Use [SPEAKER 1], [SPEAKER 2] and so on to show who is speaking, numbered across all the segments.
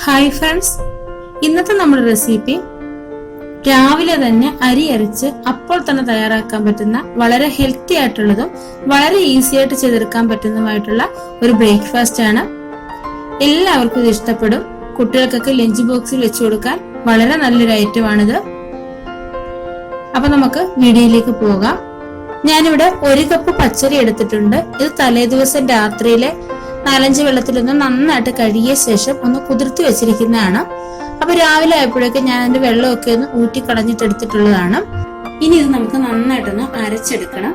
[SPEAKER 1] Hi friends, ഇന്നത്തെ നമ്മുടെ recipe രാവിലെ തന്നെ അരി അരച്ച് അപ്പോൾ തന്നെ തയ്യാറാക്കാൻ പറ്റുന്ന വളരെ ഹെൽത്തി ആയിട്ടുള്ളതും വളരെ ഈസി ആയിട്ട് ചെയ്തെടുക്കാൻ പറ്റുന്നതുമായിട്ടുള്ള ഒരു ബ്രേക്ക്ഫാസ്റ്റ് ആണ്. എല്ലാവർക്കും ഇത് ഇഷ്ടപ്പെടും. കുട്ടികൾക്കൊക്കെ ലഞ്ച് ബോക്സിൽ വെച്ചു കൊടുക്കാൻ വളരെ നല്ലൊരു ഐറ്റമാണിത്. അപ്പൊ നമുക്ക് വീഡിയോയിലേക്ക് പോകാം. ഞാനിവിടെ 1 കപ്പ് പച്ചരി എടുത്തിട്ടുണ്ട്. ഇത് തലേദിവസം രാത്രിയിലെ 4-5 വെള്ളത്തിലൊന്ന് നന്നായിട്ട് കഴുകിയ ശേഷം ഒന്ന് കുതിർത്തി വെച്ചിരിക്കുന്നതാണ്. അപ്പൊ രാവിലെ ആയപ്പോഴേക്കും ഞാൻ അതിന്റെ വെള്ളമൊക്കെ ഒന്ന് ഊറ്റി കളഞ്ഞിട്ട് എടുത്തിട്ടുള്ളതാണ്. ഇനി ഇത് നമുക്ക് നന്നായിട്ടൊന്ന് അരച്ചെടുക്കണം.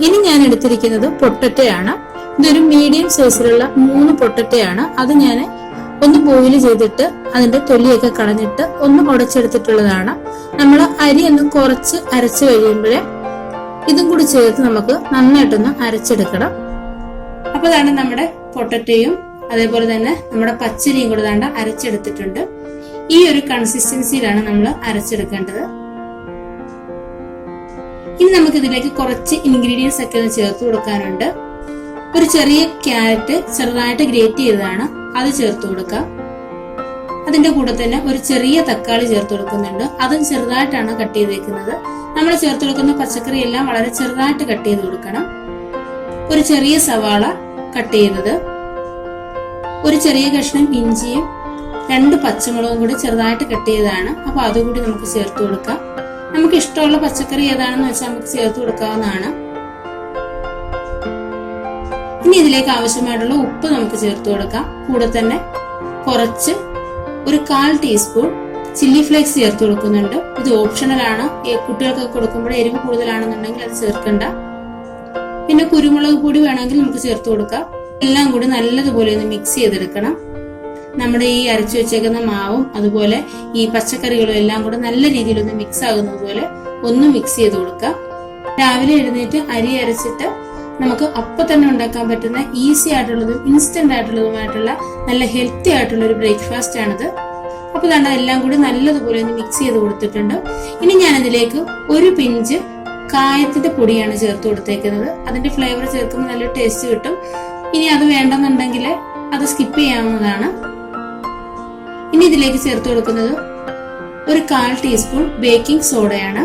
[SPEAKER 1] ഇനി ഞാൻ എടുത്തിരിക്കുന്നത് പൊട്ടറ്റയാണ്. ഇതൊരു മീഡിയം സൈസിലുള്ള 3 പൊട്ടറ്റയാണ്. അത് ഞാൻ ഒന്ന് ബോയിൽ ചെയ്തിട്ട് അതിന്റെ തൊലിയൊക്കെ കളഞ്ഞിട്ട് ഒന്ന് ഉടച്ചെടുത്തിട്ടുള്ളതാണ്. നമ്മൾ അരി ഒന്ന് കുറച്ച് അരച്ചു കഴിയുമ്പോഴേ ഇതും കൂടി ചേർത്ത് നമുക്ക് നന്നായിട്ടൊന്ന് അരച്ചെടുക്കണം. അപ്പൊ അതാണ് നമ്മുടെ പൊട്ടറ്റയും അതേപോലെ തന്നെ നമ്മുടെ പച്ചരിയും കൂടെ ദാണ്ട അരച്ചെടുത്തിട്ടുണ്ട്. ഈ ഒരു കൺസിസ്റ്റൻസിയിലാണ് നമ്മൾ അരച്ചെടുക്കേണ്ടത്. ഇനി നമുക്ക് ഇതിലേക്ക് കുറച്ച് ഇൻഗ്രീഡിയൻസ് ഒക്കെ ഒന്ന് ചേർത്ത് കൊടുക്കാനുണ്ട്. ഒരു ചെറിയ ക്യാരറ്റ് ചെറുതായിട്ട് ഗ്രേറ്റ് ചെയ്തതാണ്, അത് ചേർത്ത് കൊടുക്കാം. അതിന്റെ കൂടെ തന്നെ ഒരു ചെറിയ തക്കാളി ചേർത്ത് കൊടുക്കുന്നുണ്ട്. അതും ചെറുതായിട്ടാണ് കട്ട് ചെയ്തേക്കുന്നത്. നമ്മൾ ചേർത്ത് കൊടുക്കുന്ന പച്ചക്കറി എല്ലാം വളരെ ചെറുതായിട്ട് കട്ട് ചെയ്ത് കൊടുക്കണം. ഒരു ചെറിയ സവാള കട്ട് ചെയ്തത്, ഒരു ചെറിയ കഷ്ണം ഇഞ്ചിയും 2 പച്ചമുളകും കൂടി ചെറുതായിട്ട് കട്ട് ചെയ്തതാണ്. അപ്പൊ അതുകൂടി നമുക്ക് ചേർത്ത് കൊടുക്കാം. നമുക്ക് ഇഷ്ടമുള്ള പച്ചക്കറി ഏതാണെന്ന് വെച്ചാൽ നമുക്ക് ചേർത്ത് കൊടുക്കാവുന്നതാണ്. ഇനി ഇതിലേക്ക് ആവശ്യമായിട്ടുള്ള ഉപ്പ് നമുക്ക് ചേർത്ത് കൊടുക്കാം. കൂടെ തന്നെ കുറച്ച് ഒരു 1/4 ടീസ്പൂൺ ചില്ലി ഫ്ലേക്സ് ചേർത്ത് കൊടുക്കുന്നുണ്ട്. ഇത് ഓപ്ഷണൽ ആണ്. കുട്ടികൾക്കൊക്കെ കൊടുക്കുമ്പോൾ എരിവ് കൂടുതലാണെന്നുണ്ടെങ്കിൽ അത് ചേർക്കണ്ട. പിന്നെ കുരുമുളക് പൊടി വേണമെങ്കിൽ നമുക്ക് ചേർത്ത് കൊടുക്കാം. എല്ലാം കൂടി നല്ലതുപോലെ ഒന്ന് മിക്സ് ചെയ്തെടുക്കണം. നമ്മുടെ ഈ അരച്ചു വെച്ചേക്കുന്ന മാവും അതുപോലെ ഈ പച്ചക്കറികളും എല്ലാം കൂടെ നല്ല രീതിയിൽ ഒന്ന് മിക്സ് ആകുന്നത് പോലെ ഒന്ന് മിക്സ് ചെയ്ത് കൊടുക്കാം. രാവിലെ എഴുന്നേറ്റ് അരി അരച്ചിട്ട് നമുക്ക് അപ്പൊ തന്നെ ഉണ്ടാക്കാൻ പറ്റുന്ന ഈസി ആയിട്ടുള്ളതും ഇൻസ്റ്റന്റ് ആയിട്ടുള്ളതുമായിട്ടുള്ള നല്ല ഹെൽത്തി ആയിട്ടുള്ള ഒരു ബ്രേക്ക്ഫാസ്റ്റ് ആണിത്. അപ്പൊ ദാണ്ട എല്ലാം കൂടി നല്ലതുപോലെ ഒന്ന് മിക്സ് ചെയ്ത് കൊടുത്തിട്ടുണ്ട്. ഇനി ഞാൻ ഇതിലേക്ക് ഒരു പിഞ്ച് കായത്തിന്റെ പൊടിയാണ് ചേർത്ത് കൊടുത്തേക്കുന്നത്. അതിന്റെ ഫ്ലേവർ ചേർക്കുമ്പോൾ നല്ലൊരു ടേസ്റ്റ് കിട്ടും. ഇനി അത് വേണ്ടെന്നുണ്ടെങ്കിൽ അത് സ്കിപ്പ് ചെയ്യാവുന്നതാണ്. ഇനി ഇതിലേക്ക് ചേർത്ത് കൊടുക്കുന്നത് ഒരു 1/4 ടീസ്പൂൺ ബേക്കിംഗ് സോഡയാണ്.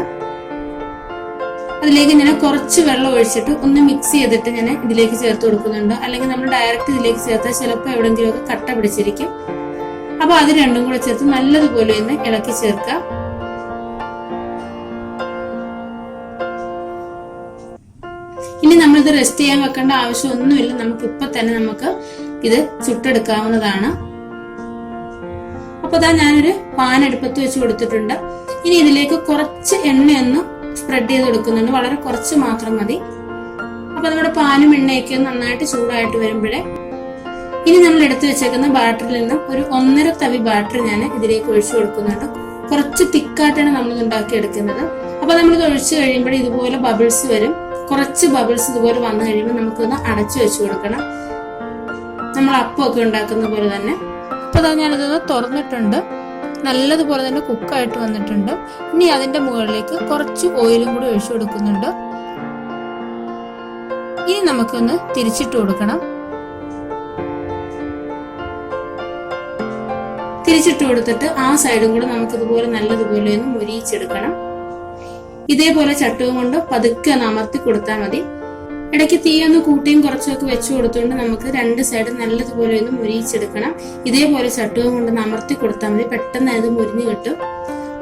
[SPEAKER 1] അതിലേക്ക് ഞാൻ കുറച്ച് വെള്ളം ഒഴിച്ചിട്ട് ഒന്ന് മിക്സ് ചെയ്തിട്ട് ഞാൻ ഇതിലേക്ക് ചേർത്ത് കൊടുക്കുന്നുണ്ട്. അല്ലെങ്കിൽ നമ്മൾ ഡയറക്റ്റ് ഇതിലേക്ക് ചേർത്താൽ ചിലപ്പോൾ എവിടെയെങ്കിലും ഒക്കെ കട്ട പിടിച്ചിരിക്കും. അപ്പൊ അത് രണ്ടും കൂടെ ചേർത്ത് നല്ലതുപോലെ ഒന്ന് ഇളക്കി ചേർക്കാം. ഇനി നമ്മളിത് റെസ്റ്റ് ചെയ്യാൻ വെക്കേണ്ട ആവശ്യമൊന്നുമില്ല. നമുക്ക് ഇപ്പൊ തന്നെ നമുക്ക് ഇത് ചുട്ടെടുക്കാവുന്നതാണ്. അപ്പൊ ഞാനൊരു പാൻ അടുപ്പത്ത് വെച്ച് കൊടുത്തിട്ടുണ്ട്. ഇനി ഇതിലേക്ക് കുറച്ച് എണ്ണയൊന്ന് സ്പ്രെഡ് ചെയ്ത് കൊടുക്കുന്നുണ്ട്. വളരെ കുറച്ച് മാത്രം മതി. അപ്പൊ നമ്മുടെ പാനും എണ്ണയൊക്കെ നന്നായിട്ട് ചൂടായിട്ട് വരുമ്പോഴേ ഇനി നമ്മൾ എടുത്തു വെച്ചേക്കുന്ന ബാറ്ററിൽ നിന്നും ഒരു 1.5 തവി ബാറ്റർ ഞാൻ ഇതിലേക്ക് ഒഴിച്ചു കൊടുക്കുന്നുണ്ട്. കുറച്ച് തിക്കായിട്ടാണ് നമ്മൾ ഉണ്ടാക്കി എടുക്കുന്നത്. അപ്പൊ നമ്മളിത് ഒഴിച്ചു കഴിയുമ്പോൾ ഇതുപോലെ ബബിൾസ് വരും. കുറച്ച് ബബിൾസ് ഇതുപോലെ വന്നു കഴിയുമ്പോൾ നമുക്കൊന്ന് അടച്ചു വെച്ചു കൊടുക്കണം, നമ്മൾ അപ്പമൊക്കെ ഉണ്ടാക്കുന്ന പോലെ തന്നെ. അപ്പൊ ഞാനിതൊന്ന് തുറന്നിട്ടുണ്ട്. നല്ലതുപോലെ തന്നെ കുക്കായിട്ട് വന്നിട്ടുണ്ട്. ഇനി അതിന്റെ മുകളിലേക്ക് കുറച്ച് ഓയിലും കൂടി ഒഴിച്ചു കൊടുക്കുന്നുണ്ട്. ഇനി നമുക്കൊന്ന് തിരിച്ചിട്ട് കൊടുക്കണം. തിരിച്ചിട്ട് കൊടുത്തിട്ട് ആ സൈഡും കൂടെ നമുക്ക് ഇതുപോലെ നല്ലതുപോലെ ഒന്ന് മുരിയിച്ചെടുക്കണം. ഇതേപോലെ ചട്ടുകം കൊണ്ട് പതുക്കെ ഒന്ന് അമർത്തി കൊടുത്താൽ മതി. ഇടയ്ക്ക് തീ ഒന്ന് കൂട്ടിയും കുറച്ചൊക്കെ വെച്ചു കൊടുത്തുകൊണ്ട് നമുക്ക് 2 സൈഡ് നല്ലതുപോലെ ഒന്ന് മുരിയിച്ചെടുക്കണം. ഇതേപോലെ ചട്ടുകം കൊണ്ട് അമർത്തി കൊടുത്താൽ മതി. പെട്ടെന്ന് അത് മുരിഞ്ഞു കിട്ടും.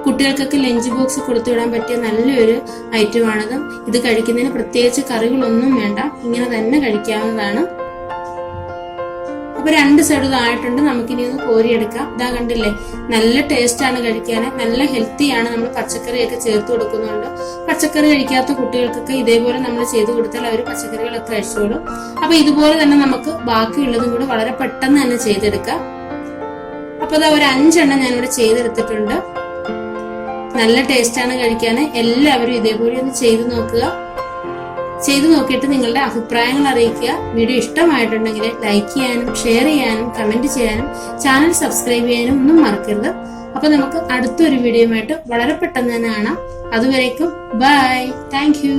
[SPEAKER 1] കുട്ടികൾക്കൊക്കെ ലഞ്ച് ബോക്സ് കൊടുത്തു വിടാൻ പറ്റിയ നല്ലൊരു ഐറ്റമാണിത്. ഇത് കഴിക്കുന്നതിന് പ്രത്യേകിച്ച് കറികളൊന്നും വേണ്ട, ഇങ്ങനെ തന്നെ കഴിക്കാവുന്നതാണ്. അപ്പൊ 2 സൈഡ് ഇതായിട്ടുണ്ട്. നമുക്കിനി ഒന്ന് കോരിയെടുക്കാം. ഇതാ കണ്ടില്ലേ, നല്ല ടേസ്റ്റ് ആണ് കഴിക്കാൻ, നല്ല ഹെൽത്തിയാണ്. നമ്മൾ പച്ചക്കറിയൊക്കെ ചേർത്ത് കൊടുക്കുന്നുണ്ട്. പച്ചക്കറി കഴിക്കാത്ത കുട്ടികൾക്കൊക്കെ ഇതേപോലെ നമ്മൾ ചെയ്ത് കൊടുത്താൽ അവർ പച്ചക്കറികളൊക്കെ കഴിച്ചോളും. അപ്പൊ ഇതുപോലെ തന്നെ നമുക്ക് ബാക്കിയുള്ളതും കൂടെ വളരെ പെട്ടെന്ന് തന്നെ ചെയ്തെടുക്കാം. അപ്പൊ അതാ ഒരു 5 എണ്ണം ഞാനിവിടെ ചെയ്തെടുത്തിട്ടുണ്ട്. നല്ല ടേസ്റ്റ് ആണ് കഴിക്കാൻ. എല്ലാവരും ഇതേപോലെ ഒന്ന് ചെയ്ത് നോക്കുക. ചെയ്തു നോക്കിയിട്ട് നിങ്ങളുടെ അഭിപ്രായങ്ങൾ അറിയിക്കുക. വീഡിയോ ഇഷ്ടമായിട്ടുണ്ടെങ്കിൽ ലൈക്ക് ചെയ്യാനും ഷെയർ ചെയ്യാനും കമന്റ് ചെയ്യാനും ചാനൽ സബ്സ്ക്രൈബ് ചെയ്യാനും ഒന്നും മറക്കരുത്. അപ്പൊ നമുക്ക് അടുത്തൊരു വീഡിയോയുമായിട്ട് വളരെ പെട്ടെന്ന് തന്നെ കാണാം. അതുവരേക്കും ബൈ. Thank you.